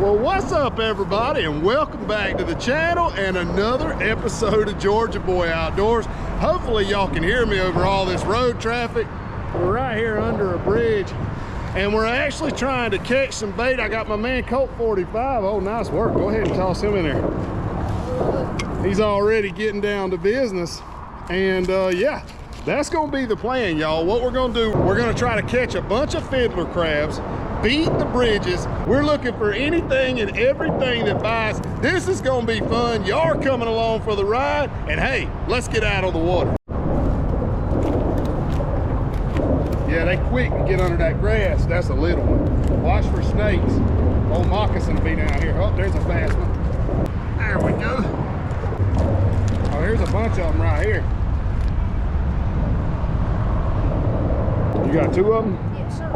Well, what's up everybody, and welcome back to the channel and another episode of Georgia Boy Outdoors. Hopefully y'all can hear me over all this road traffic. We're right here under a bridge and we're actually trying to catch some bait. I got my man Colt 45. Oh, nice work. Go ahead and toss him in there. He's already getting down to business. And yeah, that's gonna be the plan, y'all. What we're gonna do, we're gonna try to catch a bunch of fiddler crabs, beat the bridges. We're looking for anything and everything that bites. This is gonna be fun. Y'all are coming along for the ride, and hey, let's get out on the water. Yeah, they quick to get under that grass. That's a little one. Watch for snakes. Old moccasin will be down here. Oh, there's a fast one. There we go. Oh, here's a bunch of them right here. You got two of them? Yes, sir.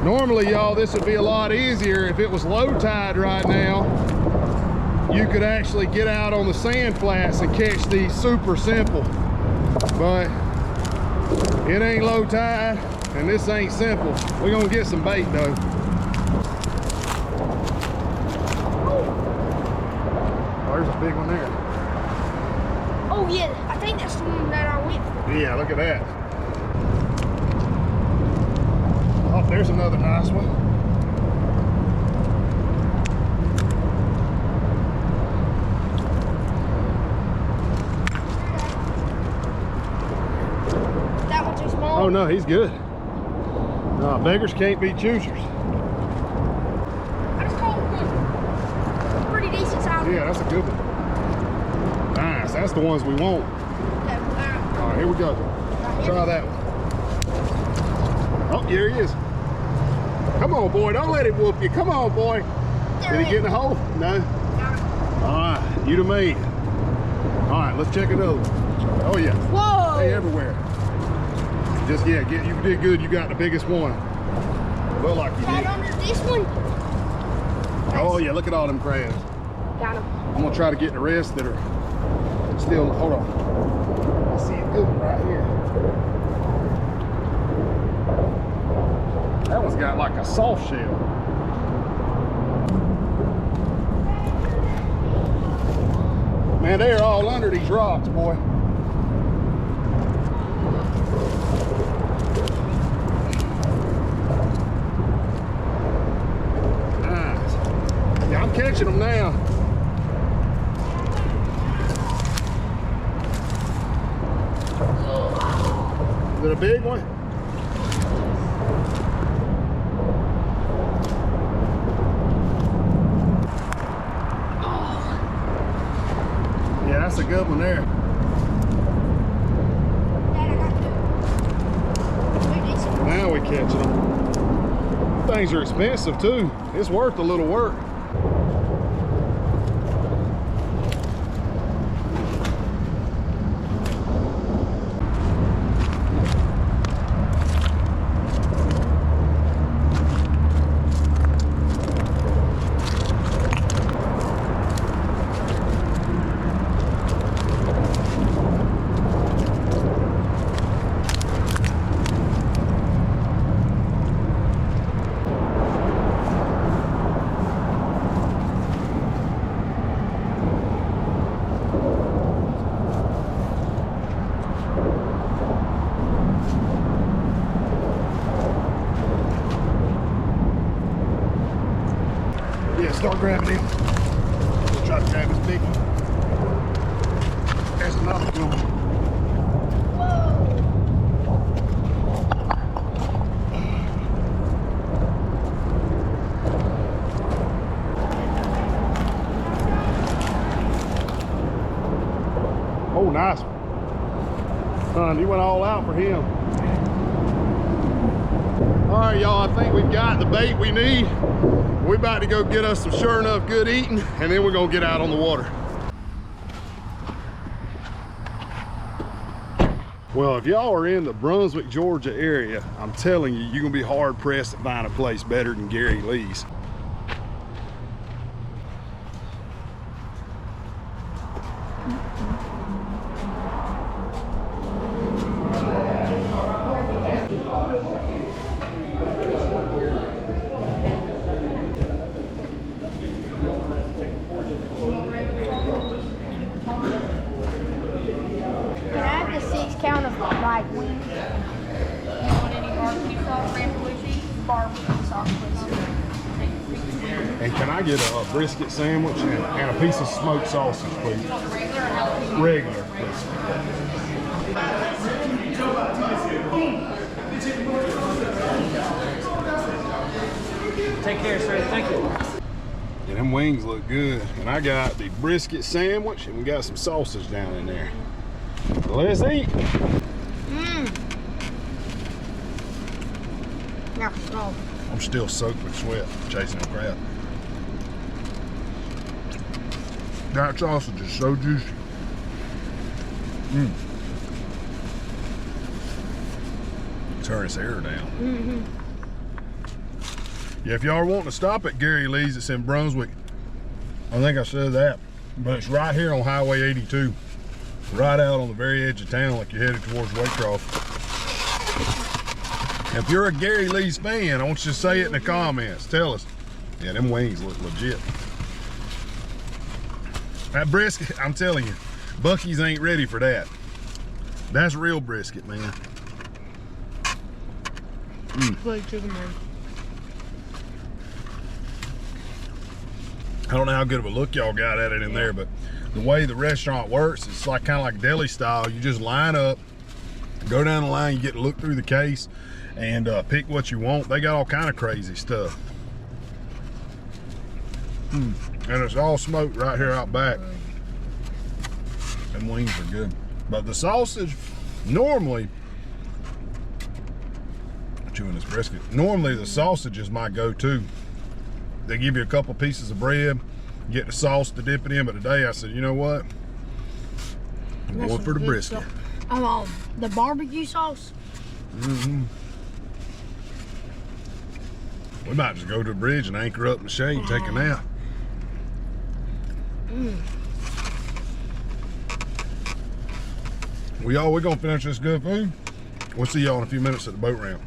Normally, y'all, this would be a lot easier if it was low tide right now. You could actually get out on the sand flats and catch these super simple. But it ain't low tide and this ain't simple. We're gonna get some bait though. Oh, there's a big one there. Oh yeah, I think that's the one that I went for. Yeah, look at that. Oh, there's another nice one. That one's too small. Oh no, he's good. No, beggars can't be choosers. I just caught one. Pretty decent size. Yeah, that's a good one. Nice, that's the ones we want. Okay, All right, here we go. Try that one. Oh, here he is. Come on, boy, don't let him whoop you. Come on, boy. Did he get in the hole? No? All right, you to me. All right, let's check another one. Oh yeah. Whoa. Hey, everywhere. Just, yeah, you did good. You got the biggest one. Look like you Right did. under this one. Oh yeah, look at all them crabs. Got him. I'm gonna try to get the rest that are still, hold on. I see a good one right here. That one's got like a soft shell. Man, they are all under these rocks, boy. Nice. Yeah, I'm catching them now. Is it a big one? Yeah, that's a good one there. Dad, I got two. They're decent. Now we catching them. Things are expensive too. It's worth a little work. Yeah, start grabbing him. We'll try to grab his big one. There's another one. Oh, nice one. Son, he went all out for him. All right, y'all, I think we've got the bait we need. We're about to go get us some sure enough good eating, and then we're gonna get out on the water. Well, if y'all are in the Brunswick, Georgia area, I'm telling you, you're gonna be hard pressed to find a place better than Gary Lee's. I get a brisket sandwich and a piece of smoked sausage, please? Regular, please. Take care, sir. Thank you. Yeah, them wings look good. And I got the brisket sandwich and we got some sausage down in there. So let's eat. I'm still soaked with sweat chasing the crab. That sausage is so juicy. Turn his hair down. Yeah, if y'all are wanting to stop at Gary Lee's, it's in Brunswick. I think I said that, but it's right here on Highway 82. Right out on the very edge of town like you're headed towards Waycross. If you're a Gary Lee's fan, I want you to say it in the comments. Tell us. Yeah, them wings look legit. That brisket, I'm telling you, Buc-ee's ain't ready for that. That's real brisket, man. I don't know how good of a look y'all got at it in there, but the way the restaurant works, it's like kind of like deli style. You just line up, go down the line, you get to look through the case and pick what you want. They got all kind of crazy stuff. And it's all smoked right here out back. Them wings are good. But the sausage, normally, chewing this brisket, normally the sausage is my go-to. They give you a couple pieces of bread, get the sauce to dip it in, but today I said, you know what? I'm going for the brisket. The barbecue sauce. We might just go to the bridge and anchor up in the shade and take a nap. We're gonna finish this good food. We'll see y'all in a few minutes at the boat ramp.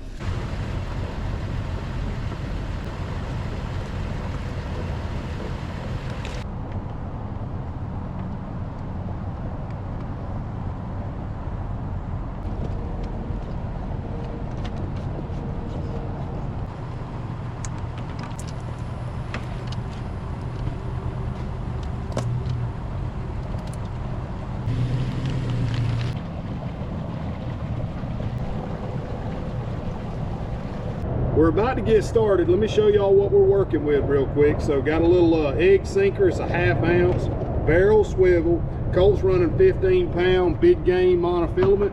We're about to get started. Let me show y'all what we're working with real quick. So got a little egg sinker. It's a 1/2 ounce, barrel swivel. Colt's running 15-pound big game monofilament.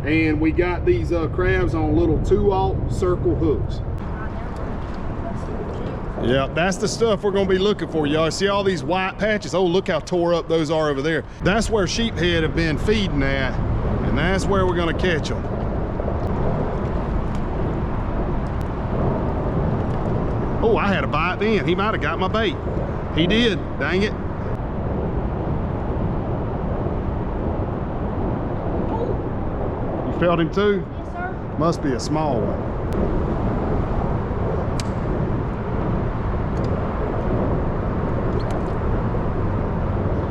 And we got these crabs on little 2/0 circle hooks. Yeah, that's the stuff we're gonna be looking for, y'all. See all these white patches? Oh, look how tore up those are over there. That's where sheephead have been feeding at, and that's where we're gonna catch them. Oh, I had a bite then. He might have got my bait. He did, dang it. You felt him too? Yes, sir. Must be a small one.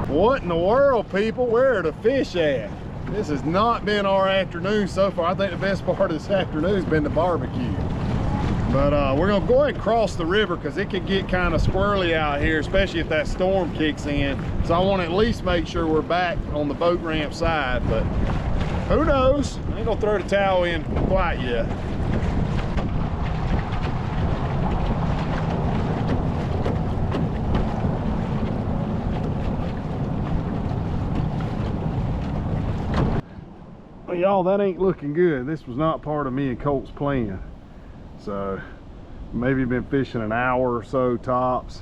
What in the world, people? Where are the fish at? This has not been our afternoon so far. I think the best part of this afternoon has been the barbecue. But we're gonna go ahead and cross the river because it could get kind of squirrely out here, especially if that storm kicks in. So I want to at least make sure we're back on the boat ramp side, but who knows? I ain't gonna throw the towel in quite yet. Well, y'all, that ain't looking good. This was not part of me and Colt's plan. So maybe been fishing an hour or so tops.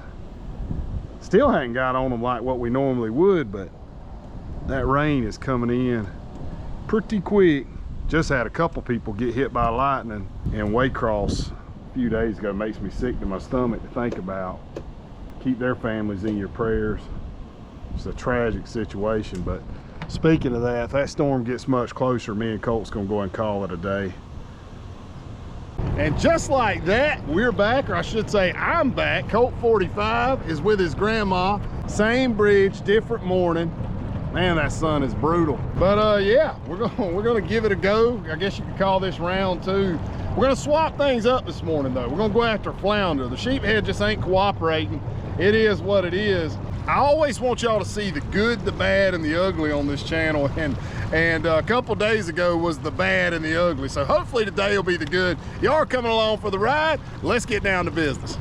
Still hadn't got on them like what we normally would, but that rain is coming in pretty quick. Just had a couple people get hit by lightning in Waycross a few days ago. Makes me sick to my stomach to think about. Keep their families in your prayers. It's a tragic situation, but speaking of that, if that storm gets much closer, me and Colt's gonna go and call it a day. And just like that, we're back, or I should say I'm back. Colt 45 is with his grandma. Same bridge, different morning. Man, that sun is brutal. But yeah, we're gonna give it a go. I guess you could call this round 2. We're gonna swap things up this morning though. We're gonna go after flounder. The sheephead just ain't cooperating. it is what it is. I always want y'all to see the good, the bad, and the ugly on this channel, and a couple days ago was the bad and the ugly. So hopefully today will be the good. Y'all are coming along for the ride. Let's get down to business.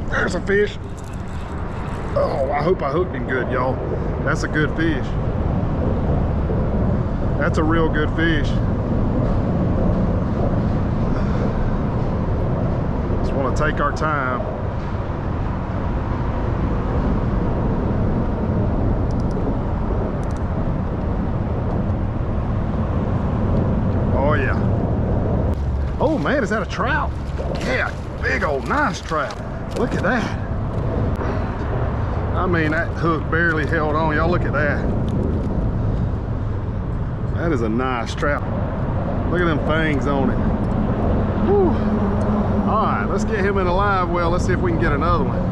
There's a fish. Oh, I hope I hooked him good, y'all. That's a good fish. That's a real good fish. Just want to take our time. Oh yeah. Oh man, is that a trout? Yeah, big old nice trout. Look at that. I mean, that hook barely held on. Y'all look at that. That is a nice trout. Look at them fangs on it. Whew. All right, let's get him in a live well. Let's see if we can get another one.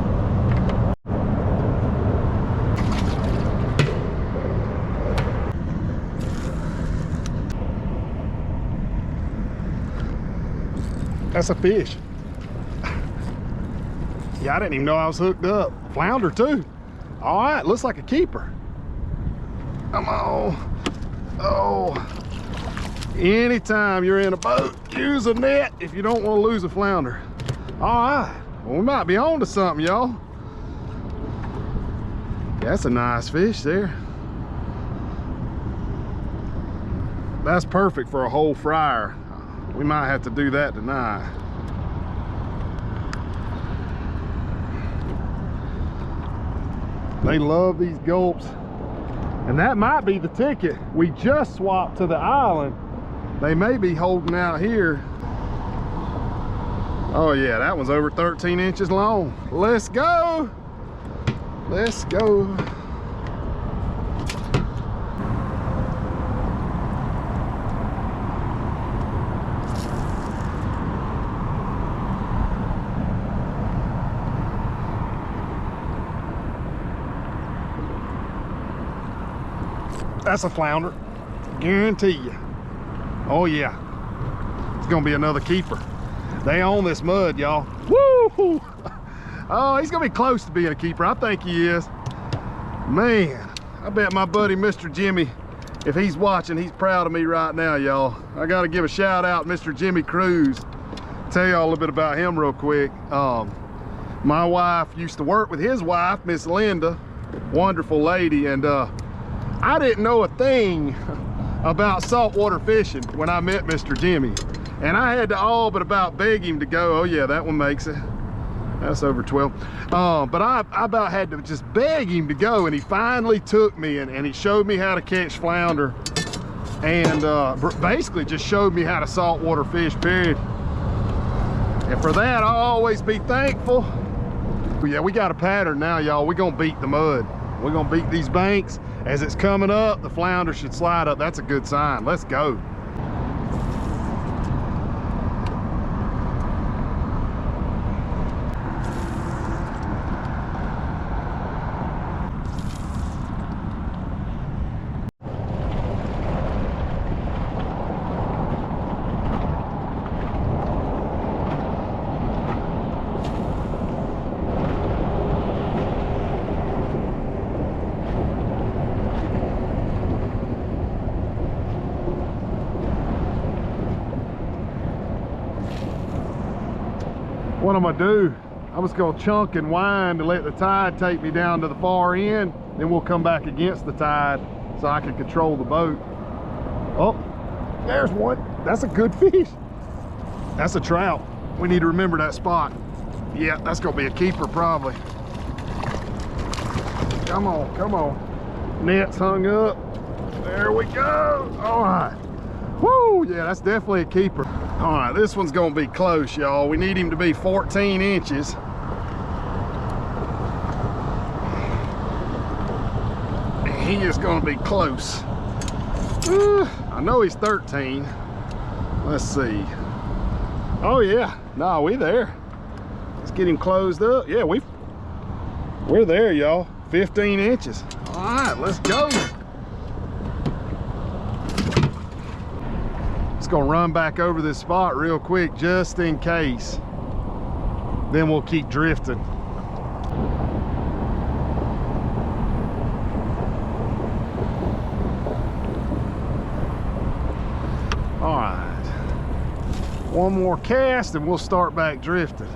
That's a fish. Yeah, I didn't even know I was hooked up. Flounder too. All right, looks like a keeper. Come on. Oh. Anytime you're in a boat, use a net if you don't want to lose a flounder. All right, well, we might be on to something, y'all. That's a nice fish there. That's perfect for a whole fryer. We might have to do that tonight. They love these gulps. And that might be the ticket. We just swapped to the island. They may be holding out here. Oh yeah, that one's over 13 inches long. Let's go. Let's go. That's a flounder, guarantee you. Oh yeah, it's gonna be another keeper. They own this mud, y'all. Woo! Oh, he's gonna be close to being a keeper. I think he is. Man, I bet my buddy Mr. Jimmy, if he's watching, he's proud of me right now, y'all. I gotta give a shout out Mr. Jimmy Cruz. Tell y'all a little bit about him real quick. My wife used to work with his wife, Miss Linda, wonderful lady, and I didn't know a thing about saltwater fishing when I met Mr. Jimmy. And I had to all but about beg him to go. Oh yeah, that one makes it. That's over 12. But I about had to just beg him to go, and he finally took me and he showed me how to catch flounder. And basically just showed me how to saltwater fish, period. And for that, I'll always be thankful. But yeah, we got a pattern now, y'all. We're gonna beat the mud. We're gonna beat these banks. As it's coming up, the flounder should slide up. That's a good sign. Let's go. What I'm gonna do, I'm just gonna chunk and wind to let the tide take me down to the far end, then we'll come back against the tide so I can control the boat. Oh, there's one. That's a good fish. That's a trout. We need to remember that spot. Yeah, that's gonna be a keeper probably. Come on, come on. Net's hung up. There we go. All right. Woo, yeah, that's definitely a keeper. All right, this one's gonna be close, y'all. We need him to be 14 inches. He is gonna be close. I know he's 13. Let's see. Oh yeah, no, we there. Let's get him closed up. Yeah, we're there, y'all. 15 inches. All right, let's go. Just gonna run back over this spot real quick just in case. Then we'll keep drifting. All right, one more cast and we'll start back drifting.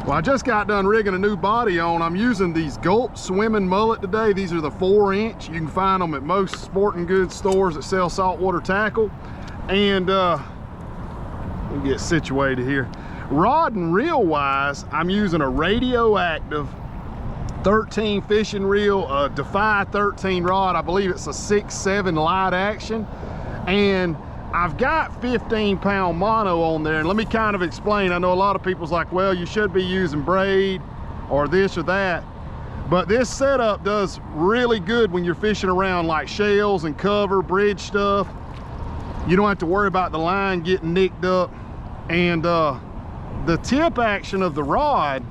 Well, I just got done rigging a new body on. I'm using these Gulp swimming mullet today. These are the 4-inch. You can find them at most sporting goods stores that sell saltwater tackle. And let me get situated here. Rod and reel wise, I'm using a radioactive 13 fishing reel, a Defy 13 rod. I believe it's a 6-7 light action. And I've got 15-pound mono on there, and let me kind of explain. I know a lot of people's like, well, you should be using braid or this or that, but this setup does really good when you're fishing around like shells and cover, bridge stuff. You don't have to worry about the line getting nicked up, and the tip action of the rod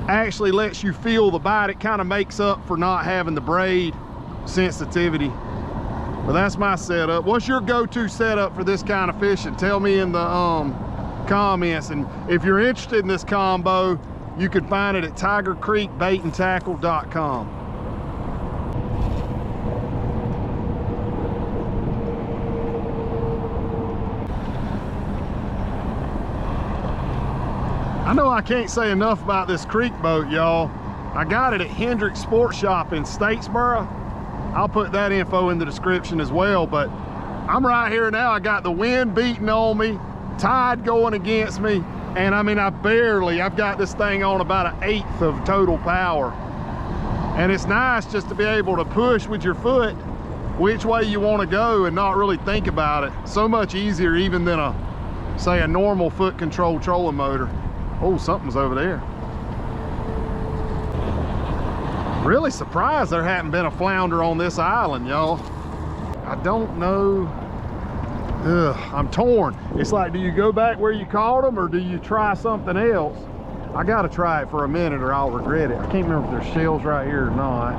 actually lets you feel the bite. It kind of makes up for not having the braid sensitivity. Well, that's my setup. What's your go-to setup for this kind of fishing? Tell me in the comments. And if you're interested in this combo, you can find it at tigercreekbaitandtackle.com. I know I can't say enough about this creek boat, y'all. I got it at Hendrick's Sports Shop in Statesboro. I'll put that info in the description as well, but I'm right here now. I got the wind beating on me, tide going against me, and I mean, I've got this thing on about 1/8 of total power. And it's nice just to be able to push with your foot which way you want to go and not really think about it. So much easier even than say a normal foot control trolling motor. Oh, something's over there. Really surprised there hadn't been a flounder on this island, y'all. I don't know. I'm torn. It's like, do you go back where you caught them or do you try something else? I gotta try it for a minute or I'll regret it. I can't remember if there's shells right here or not.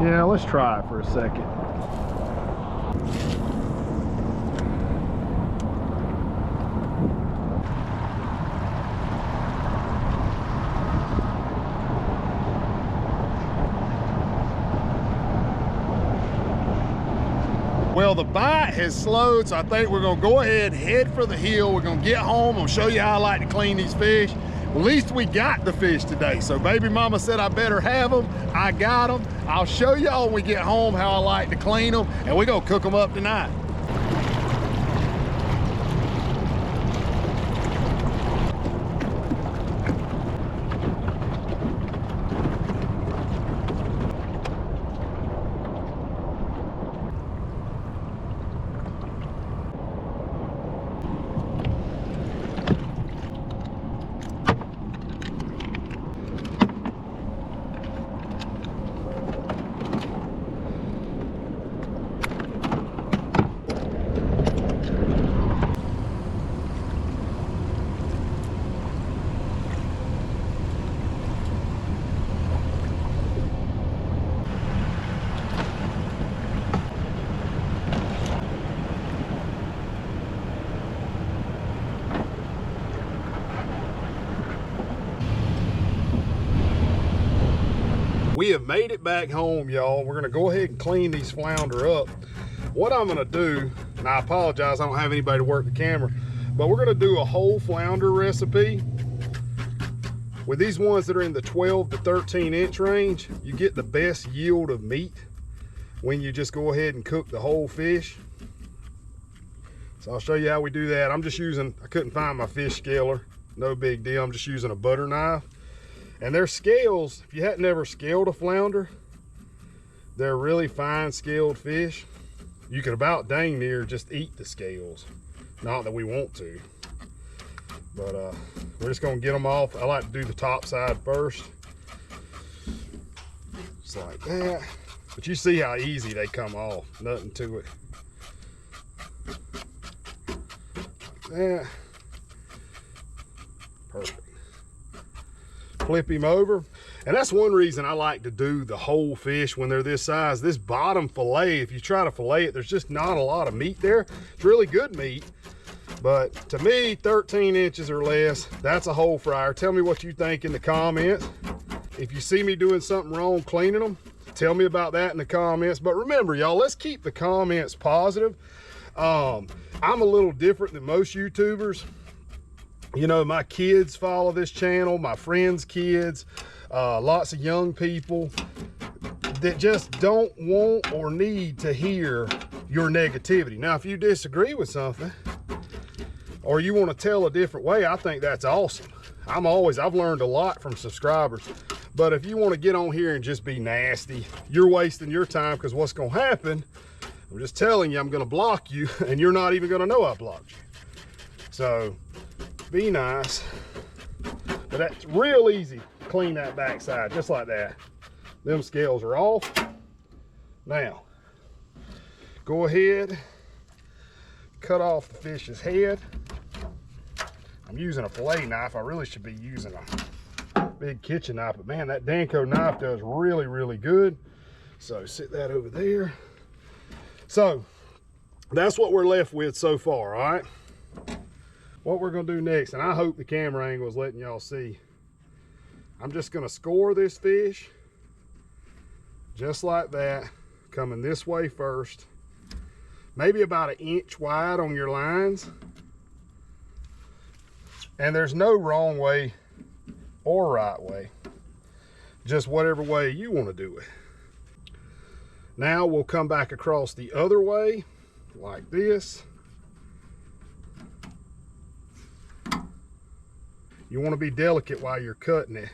Yeah, let's try it for a second. Well, the bite has slowed, so I think we're gonna go ahead, head for the hill. We're gonna get home. I'll show you how I like to clean these fish. At least we got the fish today. So baby mama said I better have them. I got them. I'll show y'all when we get home how I like to clean them, and we're gonna cook them up tonight. We have made it back home, y'all. We're gonna go ahead and clean these flounder up. What I'm gonna do, and I apologize, I don't have anybody to work the camera, but we're gonna do a whole flounder recipe. With these ones that are in the 12 to 13 inch range, you get the best yield of meat. when you just go ahead and cook the whole fish. So I'll show you how we do that. I'm just using, I couldn't find my fish scaler. No big deal, I'm just using a butter knife. And their scales, if you hadn't ever scaled a flounder, they're really fine scaled fish. You could about dang near just eat the scales. Not that we want to. But we're just gonna get them off. I like to do the top side first. Just like that. But you see how easy they come off. Nothing to it. Like that. Perfect. Flip him over. And that's one reason I like to do the whole fish when they're this size. This bottom fillet, if you try to fillet it, there's just not a lot of meat there. It's really good meat. But to me, 13 inches or less, that's a whole fryer. Tell me what you think in the comments. If you see me doing something wrong cleaning them, tell me about that in the comments. But remember, y'all, let's keep the comments positive. I'm a little different than most YouTubers. You know, my kids follow this channel, my friends' kids, lots of young people that just don't want or need to hear your negativity. Now, if you disagree with something or you want to tell a different way, I think that's awesome. I've learned a lot from subscribers. But if you want to get on here and just be nasty, you're wasting your time, because what's going to happen, I'm just telling you, I'm going to block you and you're not even going to know I blocked you. So be nice. But that's real easy. Clean that backside just like that. Them scales are off. Now, go ahead, cut off the fish's head. I'm using a fillet knife. I really should be using a big kitchen knife, but man, that Danco knife does really, really good. So sit that over there. So that's what we're left with so far, all right? What we're gonna do next, and I hope the camera angle is letting y'all see, I'm just gonna score this fish just like that, coming this way first, maybe about 1 inch wide on your lines. And there's no wrong way or right way, just whatever way you want to do it. Now we'll come back across the other way like this. You want to be delicate while you're cutting it.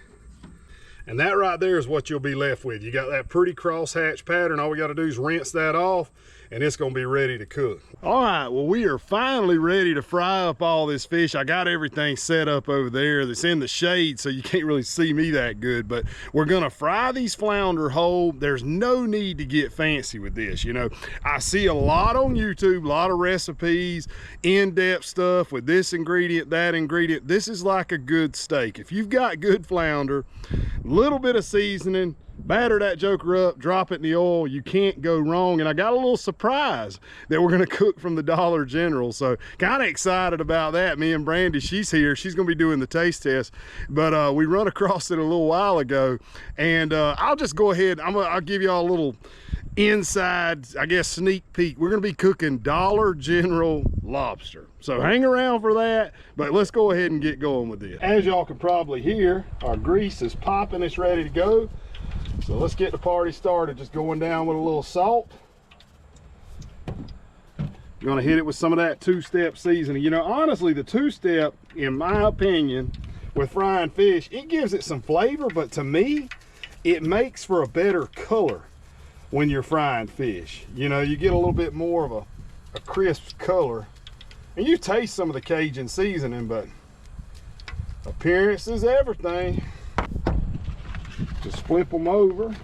And that right there is what you'll be left with. You got that pretty crosshatch pattern. All we got to do is rinse that off and it's going to be ready to cook. All right, well, we are finally ready to fry up all this fish. I got everything set up over there that's in the shade, so you can't really see me that good, but we're going to fry these flounder whole. There's no need to get fancy with this. You know, I see a lot on YouTube, a lot of recipes, in-depth stuff with this ingredient, that ingredient. This is like a good steak. If you've got good flounder, a little bit of seasoning, batter that joker up, drop it in the oil, you can't go wrong. And I got a little surprise that we're gonna cook from the Dollar General, so kind of excited about that. Me and Brandy, she's here, she's gonna be doing the taste test, but we run across it a little while ago, and I'll just go ahead, I'll give y'all a little inside, I guess, sneak peek. We're gonna be cooking Dollar General lobster, so hang around for that. But let's go ahead and get going with this. As y'all can probably hear, our grease is popping, it's ready to go. So let's get the party started. Just going down with a little salt. You're gonna hit it with some of that two-step seasoning. You know, honestly, the two-step, in my opinion, with frying fish, it gives it some flavor, but to me, it makes for a better color when you're frying fish. You know, you get a little bit more of a crisp color. And you taste some of the Cajun seasoning, but appearance is everything. Just flip them over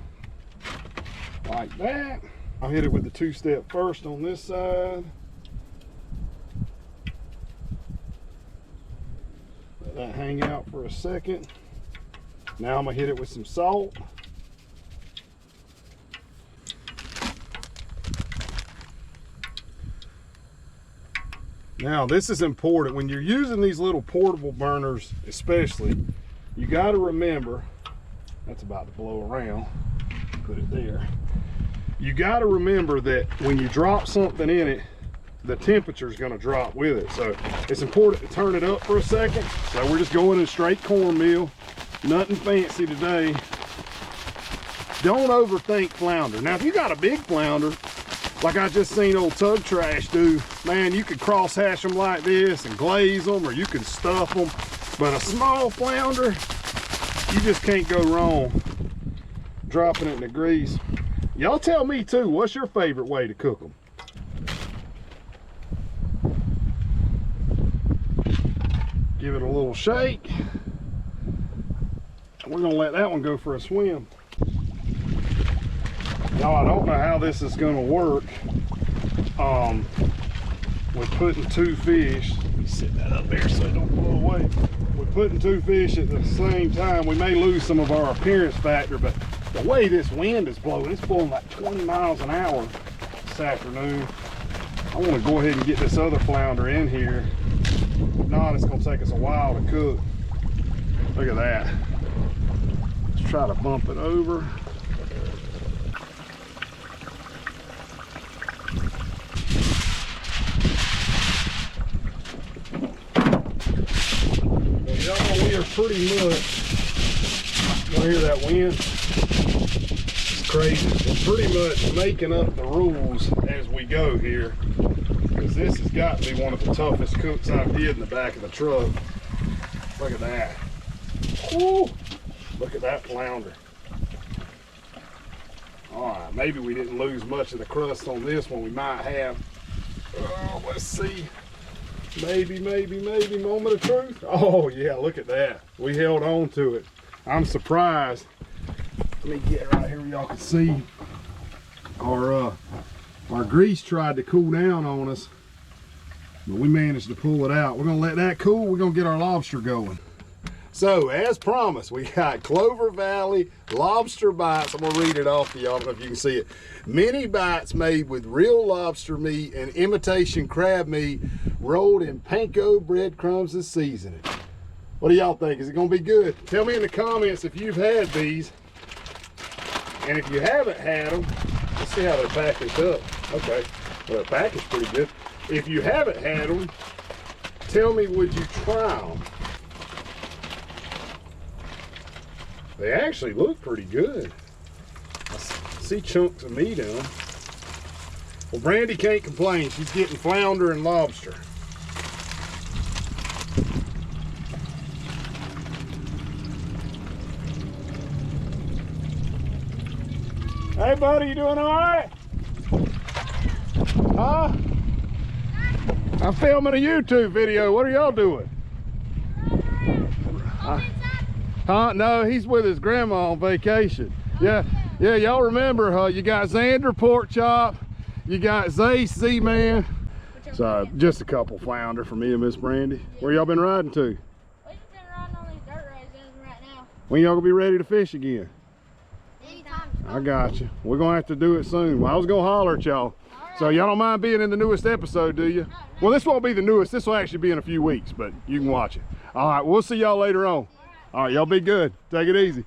like that. I'll hit it with the two-step first on this side. Let that hang out for a second. Now I'm gonna hit it with some salt. Now this is important. When you're using these little portable burners especially, you got to remember, that's about to blow around, put it there. You got to remember that when you drop something in it, the temperature is going to drop with it. So it's important to turn it up for a second. So we're just going in straight cornmeal, nothing fancy today. don't overthink flounder. Now, if you got a big flounder, like I just seen old Tug Trash do, man, you could cross hash them like this and glaze them, or you can stuff them. But a small flounder, you just can't go wrong dropping it in the grease. Y'all tell me too, what's your favorite way to cook them? Give it a little shake. We're gonna let that one go for a swim. Y'all, I don't know how this is gonna work with putting two fish. Let me sit that up there so it don't blow away. With putting two fish at the same time, we may lose some of our appearance factor, but the way this wind is blowing, it's blowing like 20 miles an hour this afternoon. I want to go ahead and get this other flounder in here. If not, it's gonna take us a while to cook. Look at that. Let's try to bump it over. Y'all, we are pretty much, you hear that wind? It's crazy. We're pretty much making up the rules as we go here, because this has got to be one of the toughest cooks I did in the back of the truck. Look at that. Woo! Look at that flounder. All right, maybe we didn't lose much of the crust on this one. We might have. Oh, let's see. Maybe, moment of truth. Oh yeah, look at that. We held on to it. I'm surprised. Let me get right here where y'all can see. Our grease tried to cool down on us, but we managed to pull it out. We're gonna let that cool. We're gonna get our lobster going. So, as promised, we got Clover Valley lobster bites. I'm gonna read it off to y'all. I don't know if you can see it. Mini bites made with real lobster meat and imitation crab meat rolled in panko breadcrumbs and seasoning. What do y'all think? Is it gonna be good? Tell me in the comments if you've had these. And if you haven't had them, let's see how they're packaged up. Okay, well, they're packaged pretty good. If you haven't had them, tell me, would you try them? They actually look pretty good. I see chunks of meat in them. Well, Brandy can't complain. She's getting flounder and lobster. Hey, buddy, you doing all right? Huh? I'm filming a YouTube video. What are y'all doing? Huh? No, he's with his grandma on vacation. Yeah, y'all remember, you got Xander Pork Chop, you got Zace Z-Man. So, just a couple flounder for me and Miss Brandy. Where y'all been riding to? We've been riding on these dirt roads right now. When y'all gonna be ready to fish again? Anytime. I got you. We're gonna have to do it soon. Well, I was gonna holler at y'all. Right. So y'all don't mind being in the newest episode, do you? No. Well, this won't be the newest. This will actually be in a few weeks, but you can watch it. All right, we'll see y'all later on. All right, y'all be good. Take it easy.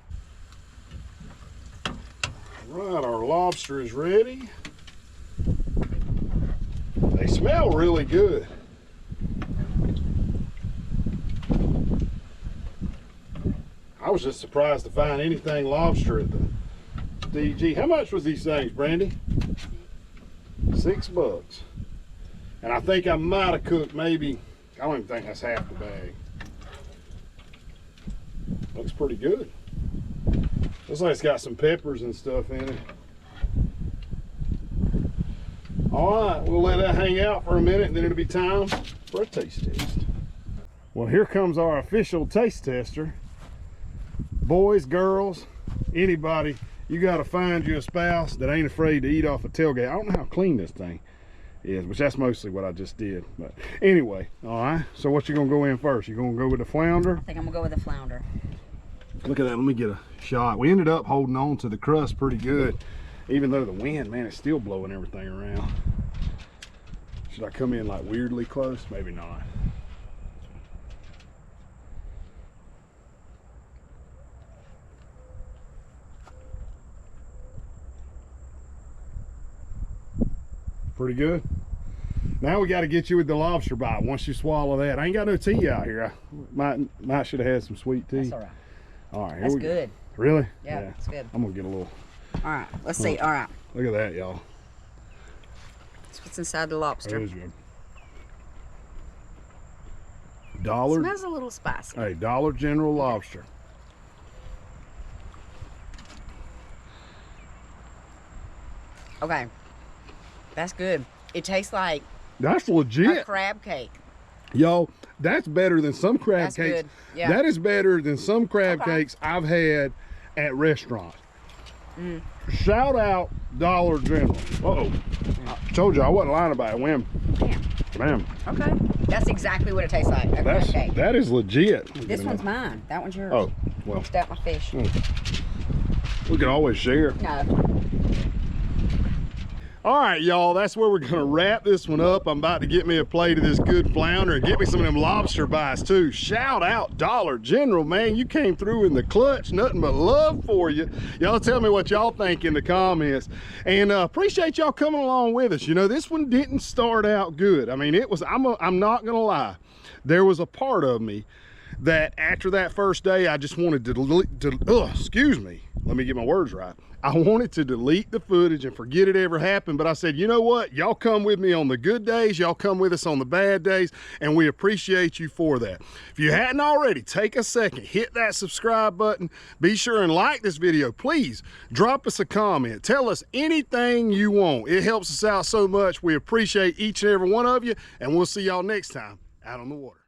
All right, our lobster is ready. They smell really good. I was just surprised to find anything lobster at the DG. How much was these things, Brandy? $6. And I think I might have cooked maybe, I don't even think that's half the bag. Looks pretty good. Looks like it's got some peppers and stuff in it. All right, we'll let that hang out for a minute and then it'll be time for a taste test. Well, here comes our official taste tester. Boys, girls, anybody, you gotta find you a spouse that ain't afraid to eat off a tailgate. I don't know how clean this thing is, which that's mostly what I just did. But anyway, all right, so what you gonna go in first? You gonna go with the flounder? I think I'm gonna go with the flounder. Look at that, let me get a shot. We ended up holding on to the crust pretty good, even though the wind, man, is still blowing everything around. Should I come in like weirdly close? Maybe not. Pretty good. Now we got to get you with the lobster bite once you swallow that. I ain't got no tea out here. I might should have had some sweet tea. That's all right. All right, here That's we good. Go. Really? Yeah, it's good. I'm gonna get a little All right, let's see. All right. Look at that, y'all. That's what's inside the lobster. That is good. Dollar. Smells a little spicy. Hey, Dollar General lobster. Okay. That's good. It tastes like That's a legit. crab cake. Yo, that's better than some crab That's cakes. good. Yeah. That is better than some crab Okay. cakes I've had at restaurants. Shout out Dollar General. Uh-oh. I told you I wasn't lying about it. Wham. Yeah. Bam. Okay. That's exactly what it tastes like. A crab cake. That is legit. This one's mine. That one's yours. Oh, well, Mixed out my fish. we can always share. No. All right, y'all, that's where we're gonna wrap this one up. I'm about to get me a plate of this good flounder and get me some of them lobster bites too. Shout out Dollar General, man. You came through in the clutch, nothing but love for you. Y'all tell me what y'all think in the comments. And appreciate y'all coming along with us. You know, this one didn't start out good. I mean, it was, I'm not gonna lie. There was a part of me that after that first day, I just wanted to delete, excuse me, let me get my words right. I wanted to delete the footage and forget it ever happened, but I said, you know what? Y'all come with me on the good days, y'all come with us on the bad days, and we appreciate you for that. If you hadn't already, take a second, hit that subscribe button, be sure and like this video. Please drop us a comment, tell us anything you want. It helps us out so much. We appreciate each and every one of you, and we'll see y'all next time out on the water.